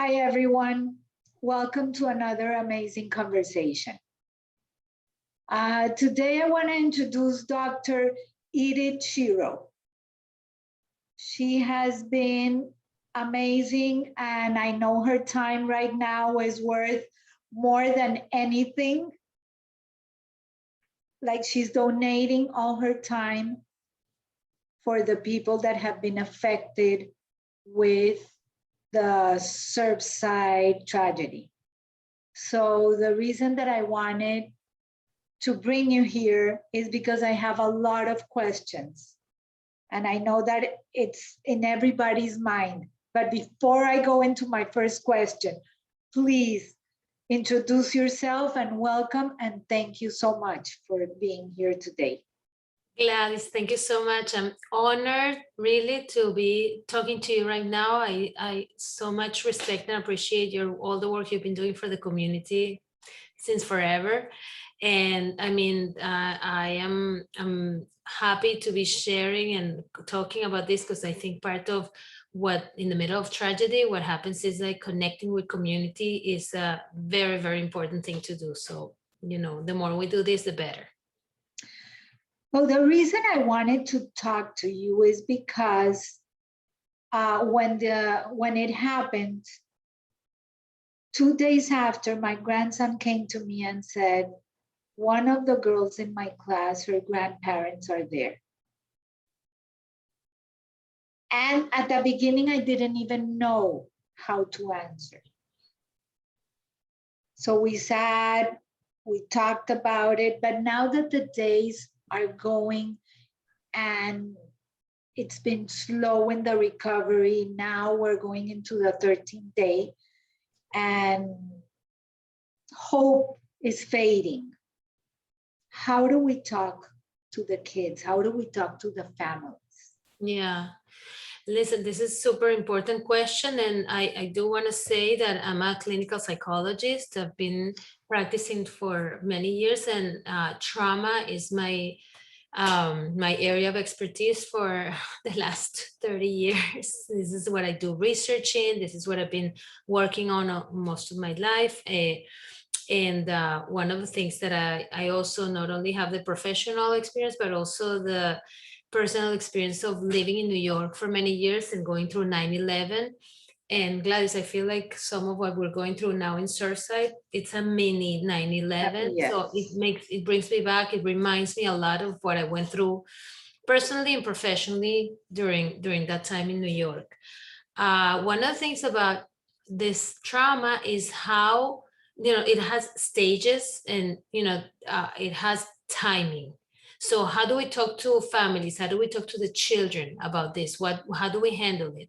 Hi, everyone. Welcome to another amazing conversation. Today, I want to introduce Dr. Edith Shiro. She has been amazing, and I know her time right now is worth more than anything. Like, she's donating all her time for the people that have been affected with the Surfside tragedy. So the reason that I wanted to bring you here is because I have a lot of questions. And I know that it's in everybody's mind. But before I go into my first question, please introduce yourself and welcome, and thank you so much for being here today. Gladys, thank you so much. I'm honored really to be talking to you right now. I so much respect and appreciate all the work you've been doing for the community since forever. And I mean, I'm happy to be sharing and talking about this because I think part of what in the middle of tragedy, what happens is like connecting with community is a very, very important thing to do. So, you know, the more we do this, the better. Well, the reason I wanted to talk to you is because when it happened, 2 days after, my grandson came to me and said, one of the girls in my class, her grandparents are there. And at the beginning, I didn't even know how to answer. So we sat, we talked about it, but now that the days are going and it's been slow in the recovery, now we're going into the 13th day and hope is fading. How do we talk to the kids? How do we talk to the families? Yeah. Listen, this is a super important question. And I do want to say that I'm a clinical psychologist. I've been practicing for many years, and trauma is my area of expertise for the last 30 years. This is what I do research in. This is what I've been working on most of my life. And one of the things that I also not only have the professional experience, but also the personal experience of living in New York for many years and going through 9/11. And Gladys, I feel like some of what we're going through now in Surfside, it's a mini 9/11. Yes. So it brings me back. It reminds me a lot of what I went through personally and professionally during that time in New York. One of the things about this trauma is how, you know, it has stages and, you know, it has timing. So how do we talk to families? How do we talk to the children about this? How do we handle it?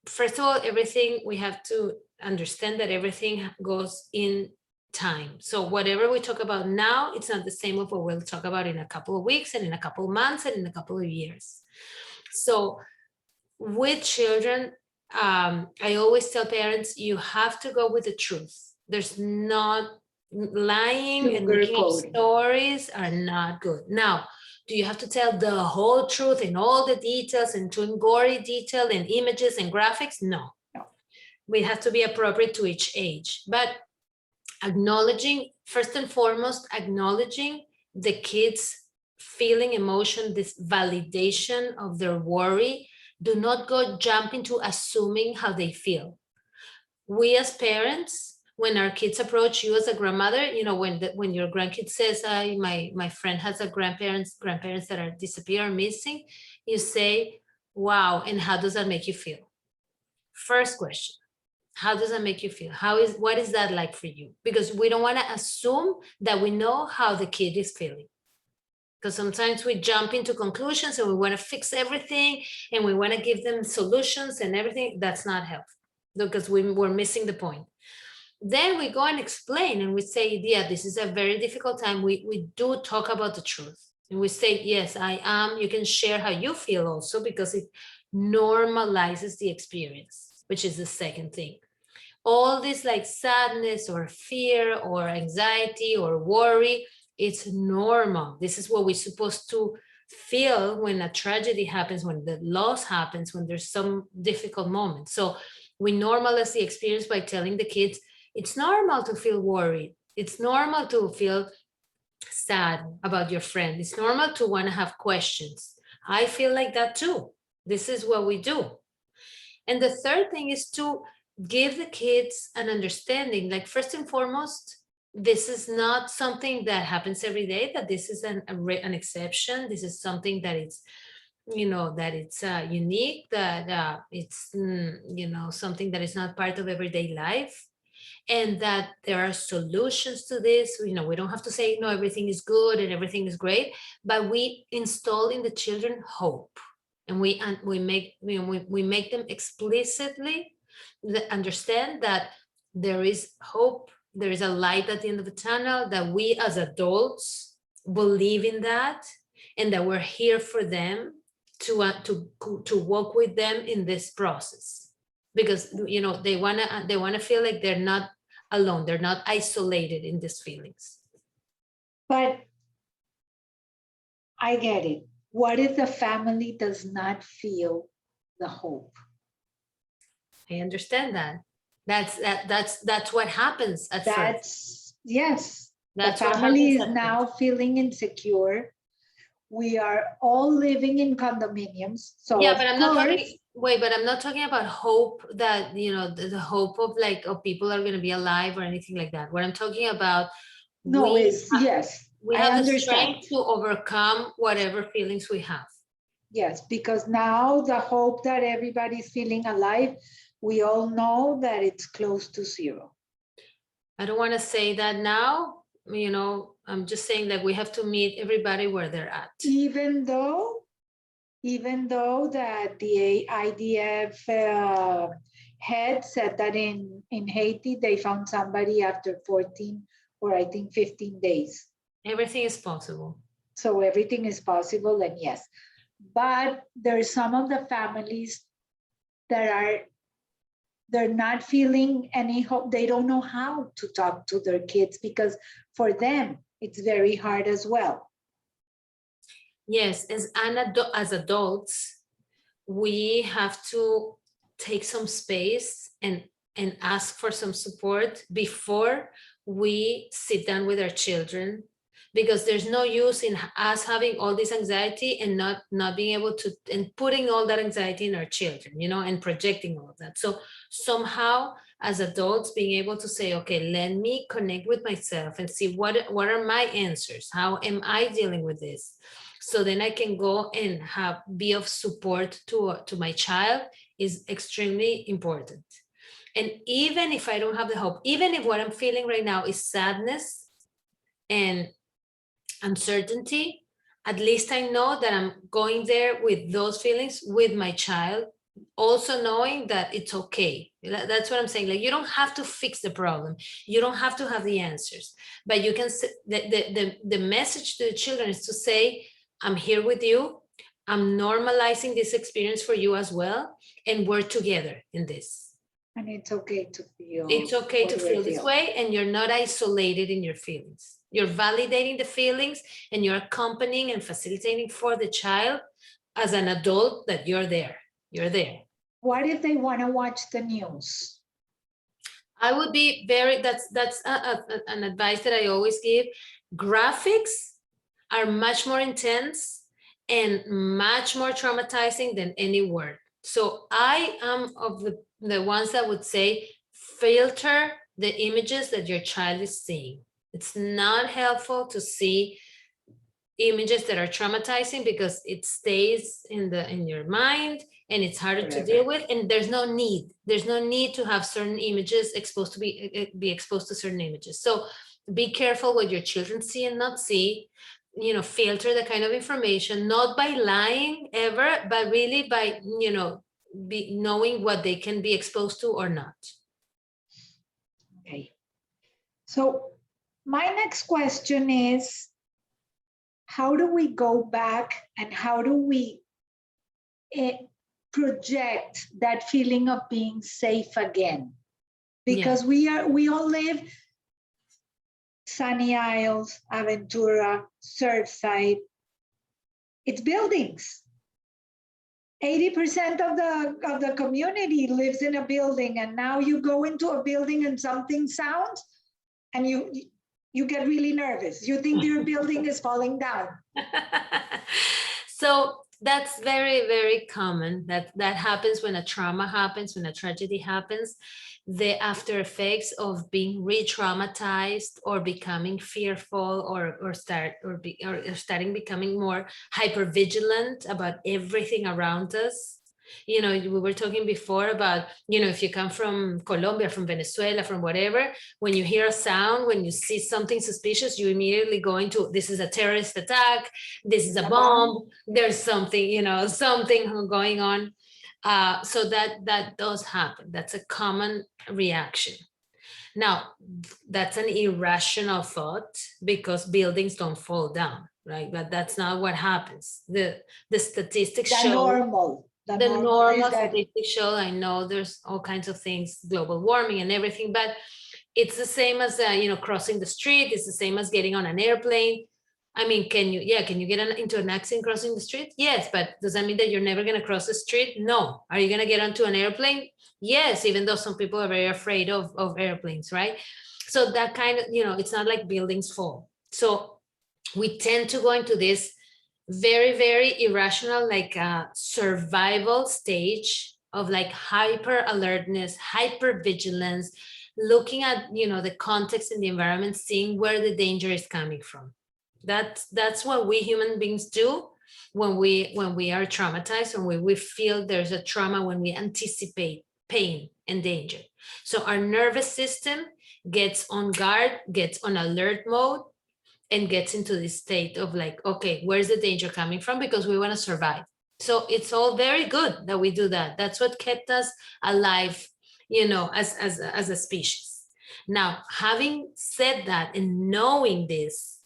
First of all, everything, we have to understand that everything goes in time. So whatever we talk about now, it's not the same of what we'll talk about in a couple of weeks and in a couple of months and in a couple of years. So with children, I always tell parents, you have to go with the truth. There's not lying and making up stories are not good. Now, do you have to tell the whole truth in all the details and to gory detail and images and graphics? No. We have to be appropriate to each age, but acknowledging, first and foremost, acknowledging the kids' feeling, emotion, this validation of their worry. Do not go jump into assuming how they feel. We as parents, when our kids approach you as a grandmother, you know, when your grandkid says, my friend has a grandparents that are disappear or missing, you say, wow, and how does that make you feel? First question, how does that make you feel? What is that like for you? Because we don't want to assume that we know how the kid is feeling. Because sometimes we jump into conclusions and we want to fix everything and we want to give them solutions and everything. That's not helpful because we're missing the point. Then we go and explain and we say, yeah, this is a very difficult time. We do talk about the truth. And we say, yes, I am. You can share how you feel also because it normalizes the experience, which is the second thing. All this like sadness or fear or anxiety or worry, it's normal. This is what we're supposed to feel when a tragedy happens, when the loss happens, when there's some difficult moment. So We normalize the experience by telling the kids, it's normal to feel worried. It's normal to feel sad about your friend. It's normal to want to have questions. I feel like that too. This is what we do. And the third thing is to give the kids an understanding, like first and foremost, this is not something that happens every day, that this is an exception. This is something that it's, that it's unique, that it's, something that is not part of everyday life, and that there are solutions to this. We don't have to say, no, everything is good and everything is great, but we install in the children hope. And we make, we make them explicitly understand that there is hope, there is a light at the end of the tunnel, that we as adults believe in that, and that we're here for them to work with them in this process, because they want to feel like they're not alone, they're not isolated in these feelings. But I get it. What if the family does not feel the hope? I understand that. That's what happens at first. Yes. That's the family is now feeling insecure. We are all living in condominiums. So yeah, but I'm not talking. Wait, but I'm not talking about hope, that the hope of people are going to be alive or anything like that. What I'm talking about, yes, we have the strength to overcome whatever feelings we have. Yes, because now the hope that everybody's feeling alive, we all know that it's close to zero. I don't want to say that now, I'm just saying that we have to meet everybody where they're at. Even though that the IDF head said that in Haiti, they found somebody after 14 or I think 15 days. Everything is possible. So everything is possible, and yes. But there's some of the families that they're not feeling any hope. They don't know how to talk to their kids, because for them, it's very hard as well. Yes, as adults, we have to take some space and ask for some support before we sit down with our children, because there's no use in us having all this anxiety and not being able to, and putting all that anxiety in our children, and projecting all of that. So somehow as adults, being able to say, okay, let me connect with myself and see what are my answers? How am I dealing with this? So then I can go and be of support to my child is extremely important. And even if I don't have the hope, even if what I'm feeling right now is sadness and uncertainty, at least I know that I'm going there with those feelings with my child, also knowing that it's okay. That's what I'm saying. Like, you don't have to fix the problem. You don't have to have the answers, but you can, the message to the children is to say, I'm here with you. I'm normalizing this experience for you as well. And we're together in this. And it's okay to feel. It's okay to feel this way, and you're not isolated in your feelings. You're validating the feelings, and you're accompanying and facilitating for the child as an adult that you're there. You're there. What if they want to watch the news? I would be that's an advice that I always give. Graphics are much more intense and much more traumatizing than any word. So I am of the ones that would say, filter the images that your child is seeing. It's not helpful to see images that are traumatizing, because it stays in your mind and it's harder to deal with. And there's no need to have certain images be exposed to certain images. So be careful what your children see and not see. Filter the kind of information, not by lying ever, but really by knowing what they can be exposed to or not. Okay. So my next question is, how do we go back and how do we project that feeling of being safe again? Because we all live Sunny Isles, Aventura, Surfside. It's buildings. 80% of the community lives in a building, and now you go into a building and something sounds, and you get really nervous. You think your building is falling down. So that's very, very common. That happens when a trauma happens, when a tragedy happens. The after effects of being re-traumatized or becoming fearful or starting becoming more hypervigilant about everything around us. You know, we were talking before about, you know, if you come from Colombia, from Venezuela, from whatever, when you hear a sound, when you see something suspicious, you immediately go into, this is a terrorist attack, this is a bomb, there's something, you know, something going on. So that does happen. That's a common reaction. Now, that's an irrational thought because buildings don't fall down, right? But that's not what happens. The statistics show the normal statistics show, I know there's all kinds of things, global warming and everything, but it's the same as you know, crossing the street. It's the same as getting on an airplane. I mean, can you get into an accident crossing the street? Yes, but does that mean that you're never going to cross the street? No. Are you going to get onto an airplane? Yes, even though some people are very afraid of airplanes, right? So that kind of, you know, it's not like buildings fall. So we tend to go into this very, very irrational, like survival stage of like hyper alertness, hyper vigilance, looking at, you know, the context and the environment, seeing where the danger is coming from. That's what we human beings do when we are traumatized, when we feel there's a trauma, when we anticipate pain and danger. So our nervous system gets on guard, gets on alert mode, and gets into this state of like, okay, where's the danger coming from? Because we want to survive. So it's all very good that we do that. That's what kept us alive, you know, as a species. Now, having said that and knowing this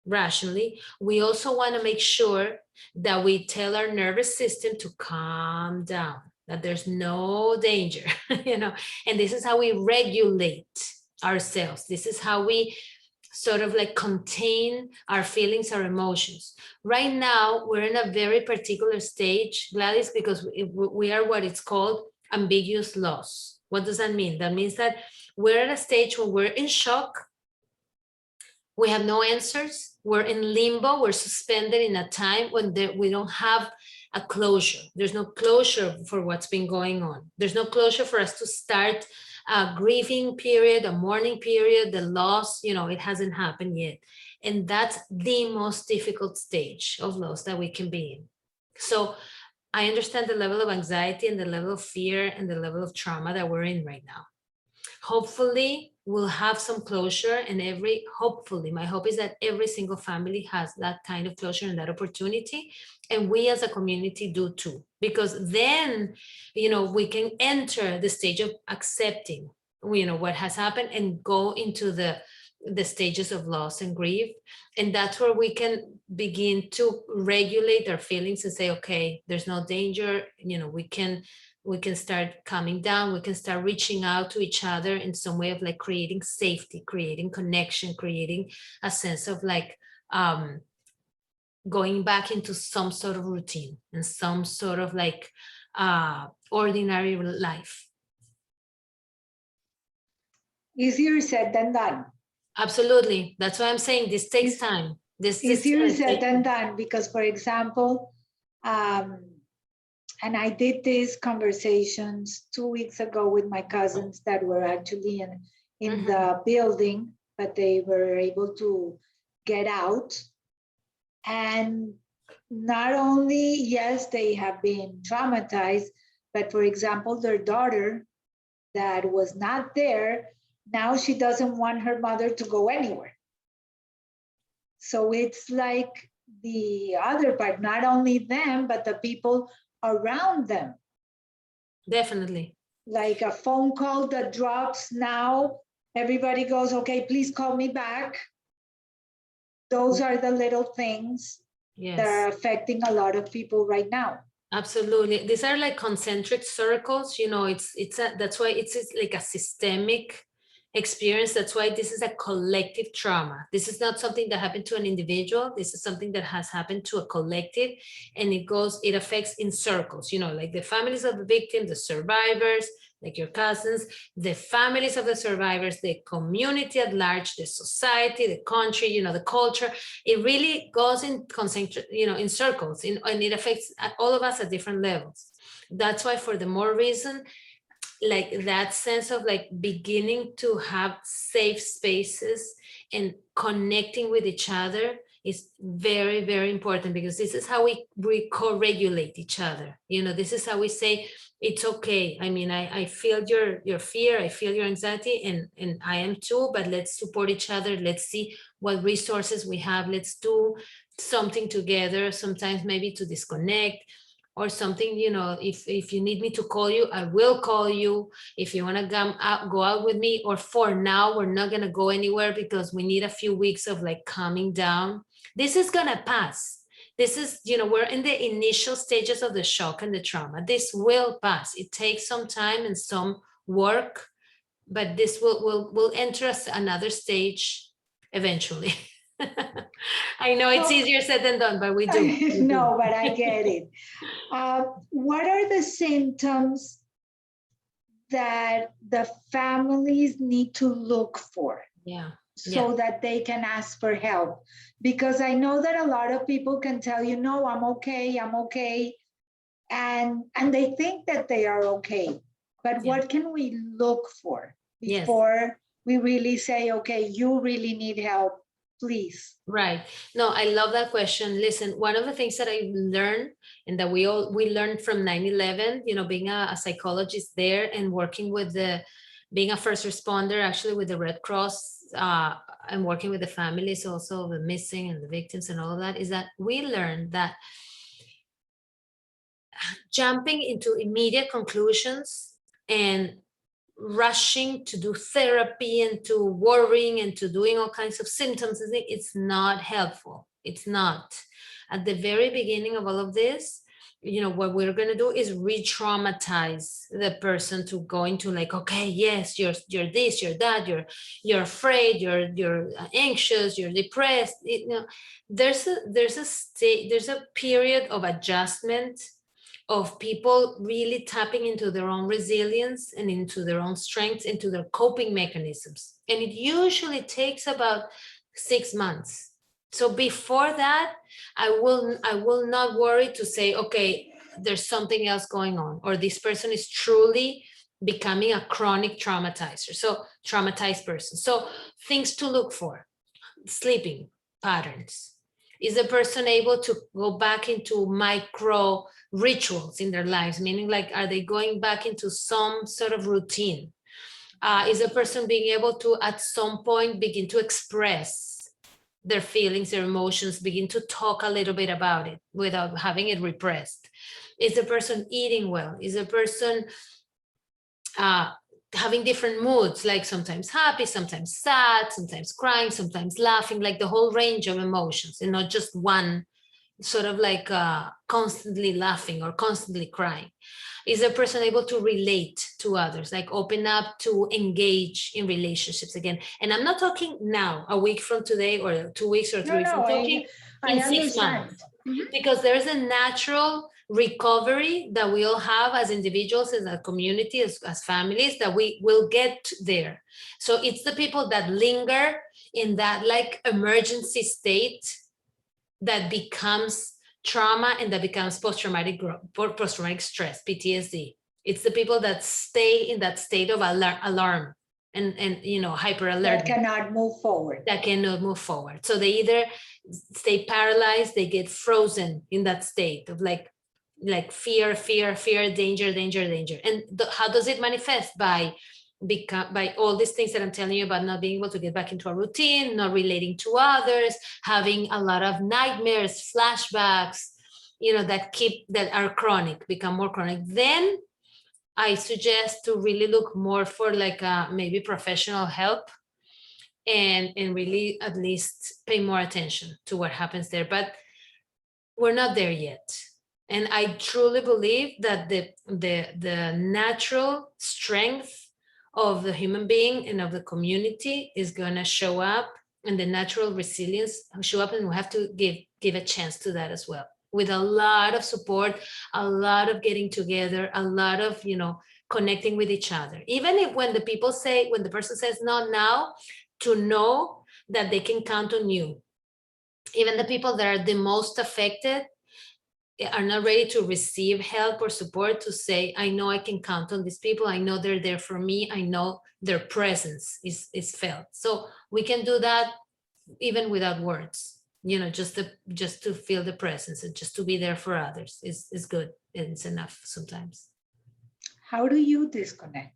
rationally, we also want to make sure that we tell our nervous system to calm down, that there's no danger, you know, and this is how we regulate ourselves. This is how we sort of like contain our feelings, our emotions. Right now, we're in a very particular stage, Gladys, because we are what it's called ambiguous loss. What does that mean? That means that we're at a stage where we're in shock. We have no answers. We're in limbo. We're suspended in a time when we don't have a closure. There's no closure for what's been going on. There's no closure for us to start a grieving period, a mourning period, the loss, you know, it hasn't happened yet. And that's the most difficult stage of loss that we can be in. So I understand the level of anxiety and the level of fear and the level of trauma that we're in right now. Hopefully we'll have some closure, and hopefully my hope is that every single family has that kind of closure and that opportunity, and we as a community do too, because then, you know, we can enter the stage of accepting, you know, what has happened and go into the stages of loss and grief. And that's where we can begin to regulate our feelings and say, okay, there's no danger, you know, we can start calming down, we can start reaching out to each other in some way of like creating safety, creating connection, creating a sense of like going back into some sort of routine and some sort of like ordinary life. Easier said than done. Absolutely. That's why I'm saying this takes time. This easier said than done, because, for example, and I did these conversations 2 weeks ago with my cousins that were actually in the building, but they were able to get out. And not only, yes, they have been traumatized, but for example, their daughter that was not there, now she doesn't want her mother to go anywhere. So it's like the other part, not only them, but the people around them. Definitely. Like a phone call that drops now, everybody goes, okay, please call me back. Those are the little things that are affecting a lot of people right now. Absolutely. These are like concentric circles, you know, that's why it's like a systemic experience. That's why this is a collective trauma. This is not something that happened to an individual. This is something that has happened to a collective, and it affects in circles, like the families of the victim, the survivors, like your cousins, the families of the survivors, the community at large, the society, the country, the culture. It really goes in in circles, and it affects all of us at different levels. That's why, for the more reason, like that sense of like beginning to have safe spaces and connecting with each other is very, very important, because this is how we co-regulate each other. This is how we say, it's okay. I mean, I feel your fear, I feel your anxiety, and I am too, but let's support each other. Let's see what resources we have. Let's do something together, sometimes maybe to disconnect or something. If you need me to call you, I will call you. If you want to go out with me, or for now, we're not going to go anywhere because we need a few weeks of like calming down. This is going to pass. This is, we're in the initial stages of the shock and the trauma. This will pass. It takes some time and some work, but this will enter us another stage eventually. I know it's easier said than done, but we do. No, but I get it. What are the symptoms that the families need to look for? Yeah. So that they can ask for help? Because I know that a lot of people can tell you, no, I'm okay. And they think that they are okay. But what can we look for before we really say, okay, you really need help, please? Right. No, I love that question. Listen, one of the things that I learned, and that we learned from 9/11, being a psychologist there and working with being a first responder, actually with the Red Cross, and working with the families also, the missing and the victims and all of that, is that we learned that jumping into immediate conclusions and rushing to do therapy and to worrying and to doing all kinds of symptoms, it's not helpful. It's not. At the very beginning of all of this, what we're going to do is re-traumatize the person to go into like, okay, yes, you're this, you're that, you're afraid, you're anxious, you're depressed. There's a period of adjustment, of people really tapping into their own resilience and into their own strengths, into their coping mechanisms. And it usually takes about 6 months. So before that, I will not worry to say, okay, there's something else going on, or this person is truly becoming a chronic traumatizer. So traumatized person. So things to look for: sleeping patterns. Is the person able to go back into micro rituals in their lives? Meaning, like, are they going back into some sort of routine? Is the person being able to, at some point, begin to express their feelings, their emotions, begin to talk a little bit about it without having it repressed? Is the person eating well? Is the person having different moods, like sometimes happy, sometimes sad, sometimes crying, sometimes laughing, like the whole range of emotions, and not just one, sort of like constantly laughing or constantly crying? Is a person able to relate to others, like open up to engage in relationships again? And I'm not talking now, a week from today, or 2 weeks or 3 weeks. I'm talking in 6 months. Because there's a natural recovery that we all have as individuals, as a community, as families, that we will get there. So it's the people that linger in that like emergency state that becomes trauma, and that becomes post-traumatic stress, PTSD. It's the people that stay in that state of alarm and hyper alert, that cannot move forward. So they either stay paralyzed, they get frozen in that state of like fear, danger. And how does it manifest? By all these things that I'm telling you about: not being able to get back into a routine, not relating to others, having a lot of nightmares, flashbacks, that are chronic, become more chronic. Then I suggest to really look more for like maybe professional help, and really at least pay more attention to what happens there. But we're not there yet. And I truly believe that the natural strength of the human being and of the community is going to show up, and the natural resilience show up, and we have to give a chance to that as well, with a lot of support, a lot of getting together, a lot of, you know, connecting with each other. Even if when the person says not now, to know that they can count on you. Even the people that are the most affected are not ready to receive help or support, to say, I know I can count on these people. I know they're there for me. I know their presence is felt. So we can do that even without words, you know, just to feel the presence and just to be there for others is good. And it's enough sometimes. How do you disconnect?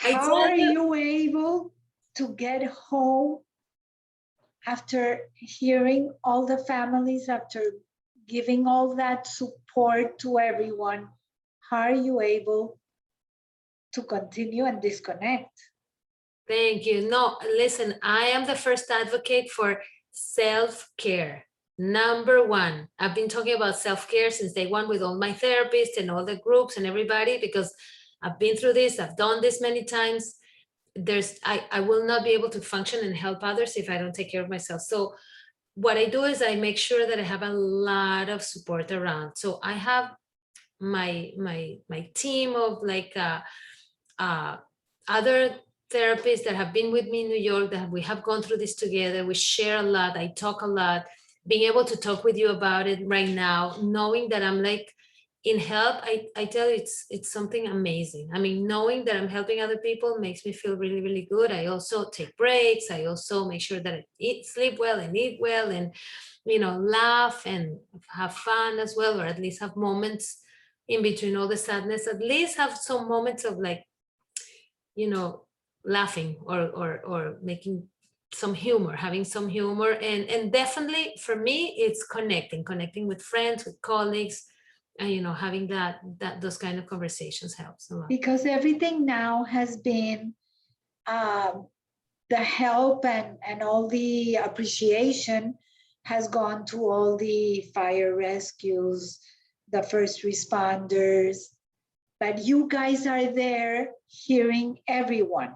I How tell are you, you able to get home after hearing all the families, after giving all that support to everyone? How are you able to continue and disconnect? thank you. No, listen, I am the first advocate for self-care. Number one, I've been talking about self-care since day one with all my therapists and all the groups and everybody, because I've been through this, I've done this many times. I will not be able to function and help others if I don't take care of myself. So what I do is I make sure that I have a lot of support around. So I have my team of like other therapists that have been with me in New York, that we have gone through this together. We share a lot. I talk a lot. Being able to talk with you about it right now, knowing that I'm like in help, I tell you, it's something amazing. I mean, knowing that I'm helping other people makes me feel really, really good. I also take breaks. I also make sure that I sleep well and eat well, and, you know, laugh and have fun as well, or at least have moments in between all the sadness, at least have some moments of like, you know, laughing or making some humor, having some humor. And definitely for me, it's connecting with friends, with colleagues, and, you know, having those kind of conversations helps a lot. Because everything now has been the help and all the appreciation has gone to all the fire rescues, the first responders, but you guys are there hearing everyone.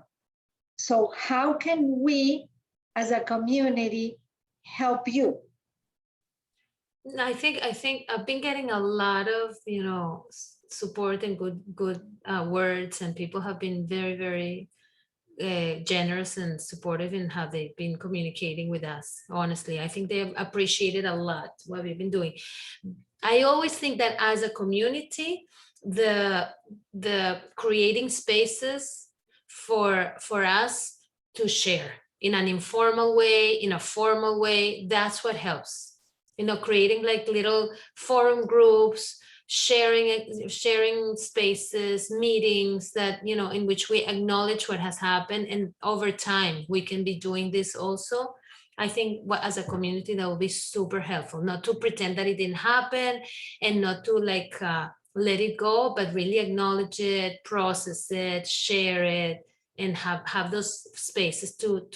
So how can we as a community help you? I think I've been getting a lot of, you know, support and good words, and people have been very, very generous and supportive in how they've been communicating with us. Honestly, I think they've appreciated a lot what we've been doing. I always think that as a community, the creating spaces for us to share in an informal way, in a formal way, that's what helps. You know, creating like little forum groups, sharing spaces, meetings that, you know, in which we acknowledge what has happened, and over time we can be doing this also. I think as a community, that will be super helpful, not to pretend that it didn't happen, and not to like let it go, but really acknowledge it, process it, share it, and have those spaces to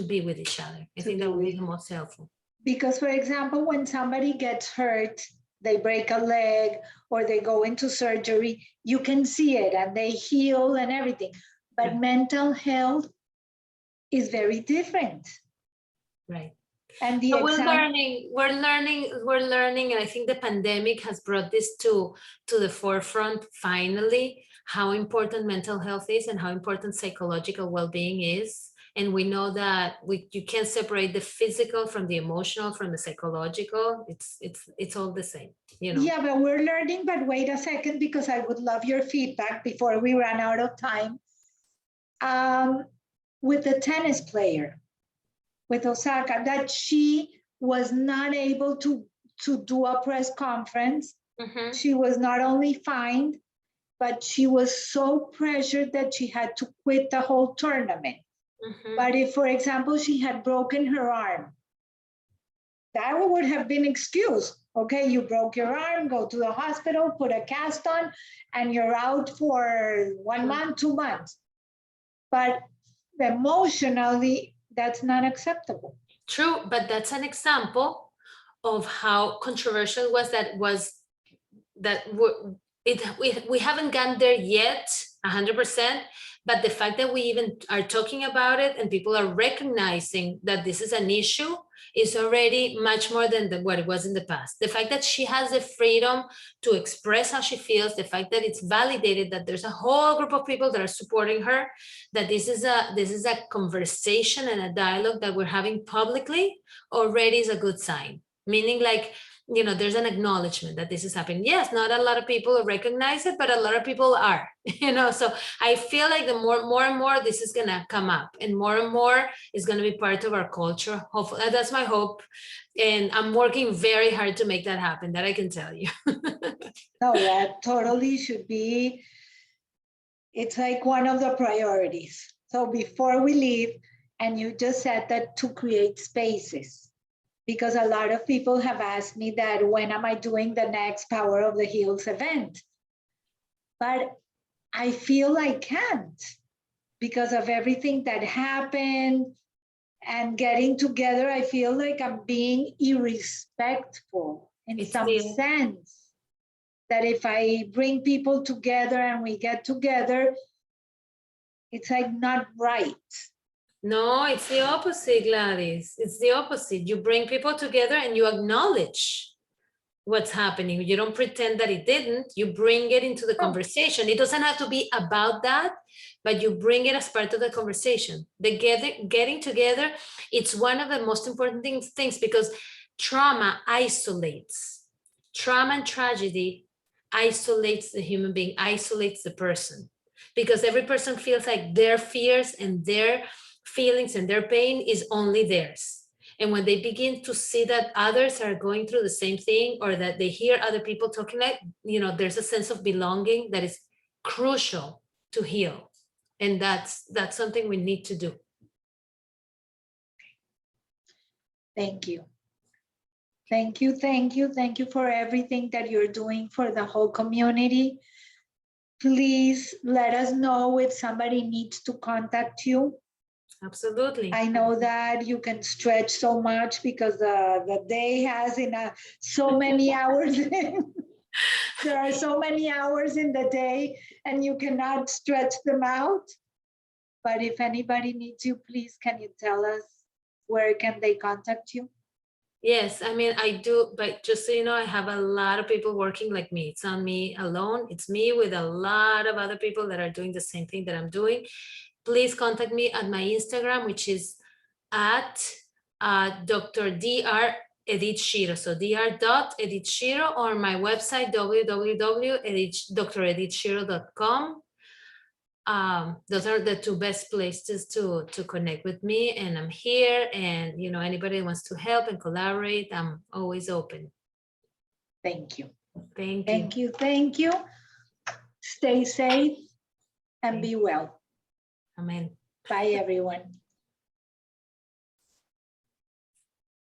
be with each other. I think that will be the most helpful. Because, for example, when somebody gets hurt, they break a leg or they go into surgery, you can see it and they heal and everything. But Right. mental health is very different. Right. And the So we're learning, and I think the pandemic has brought this to the forefront finally, how important mental health is and how important psychological well-being is. And we know that you can't separate the physical from the emotional, from the psychological. It's all the same, you know. Yeah, but we're learning. But wait a second, because I would love your feedback before we run out of time. With the tennis player, with Osaka, that she was not able to do a press conference. Mhm. She was not only fined, but she was so pressured that she had to quit the whole tournament. Mhm. But if, for example, she had broken her arm, that would have been excused. Okay, you broke your arm, go to the hospital, put a cast on, and you're out for 1 month, 2 months. But emotionally, that's not acceptable. True, but that's an example of how controversial was that we haven't gotten there yet 100%, but the fact that we even are talking about it and people are recognizing that this is an issue is already much more than what it was in the past. The fact that she has the freedom to express how she feels, the fact that it's validated that there's a whole group of people that are supporting her, that this is a conversation and a dialogue that we're having publicly already is a good sign. Meaning, like, you know, there's an acknowledgement that this is happening. Yes, not a lot of people recognize it, but a lot of people are, you know, so I feel like the more and more this is going to come up, and more is going to be part of our culture. Hopefully, that's my hope. And I'm working very hard to make that happen, that I can tell you. No, that totally should be, it's like one of the priorities. So before we leave, and you just said that to create spaces, because a lot of people have asked me that when am I doing the next Power of the Heels event? But I feel I can't because of everything that happened and getting together. I feel like I'm being irrespectful in some sense. That if I bring people together and we get together, it's like not right. No, it's the opposite, Gladys. It's the opposite. You bring people together and you acknowledge what's happening. You don't pretend that it didn't. You bring it into the conversation. It doesn't have to be about that, but you bring it as part of the conversation. The getting together, it's one of the most important things because trauma isolates. Trauma and tragedy isolates the human being, isolates the person, because every person feels like their fears and their feelings and their pain is only theirs. And when they begin to see that others are going through the same thing, or that they hear other people talking, like, you know, there's a sense of belonging that is crucial to heal. And that's something we need to do. Thank you. Thank you, thank you, thank you for everything that you're doing for the whole community. Please let us know if somebody needs to contact you. Absolutely. I know that you can stretch so much because the day has so many hours. There are so many hours in the day and you cannot stretch them out. But if anybody needs you, please, can you tell us where can they contact you? Yes, I mean, I do, but just so you know, I have a lot of people working like me. It's not me alone. It's me with a lot of other people that are doing the same thing that I'm doing. Please contact me at my Instagram, which is at Dr. Dr. Edith Shiro. So dr.edithshiro, or my website, www.dredithshiro.com. Those are the two best places to connect with me, and I'm here, and you know, anybody wants to help and collaborate, I'm always open. Thank you. Thank you. Thank you. Thank you. Stay safe and be well. Amen. Bye, everyone.